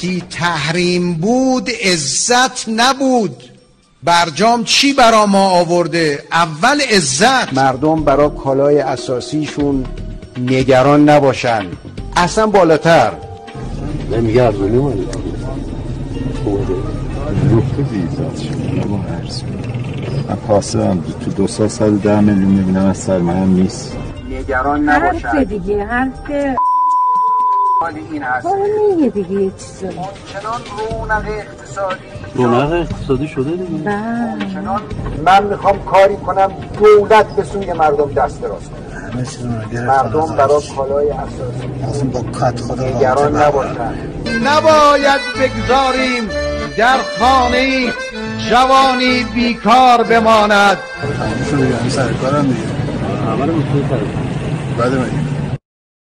وقتی تحریم بود عزت نبود. برجام چی برا ما آورده؟ اول عزت. مردم برا کالای اساسیشون نگران نباشن، اصلا بالاتر. نمیگه ارزونی اومده روخته دیزاد شده با هرز. من پاسه هم تو 2 سال 110 میلیون میبینم از سرمایه نیست. نگران نباشن. حرف دیگه حرف این هست میگه دیگه یه چیزا همچنان رونق اقتصادی شده دیگه. من میخوام کاری کنم دولت به سوی مردم دست دراز کنه. مردم برای کالای اساسی با کات خدا نگران نباشن. نباید بگذاریم در خانه‌ای جوانی بیکار بماند. همه رو میتونی سرکارم دیگه. همه رو میتونی سرکارم. بده مگه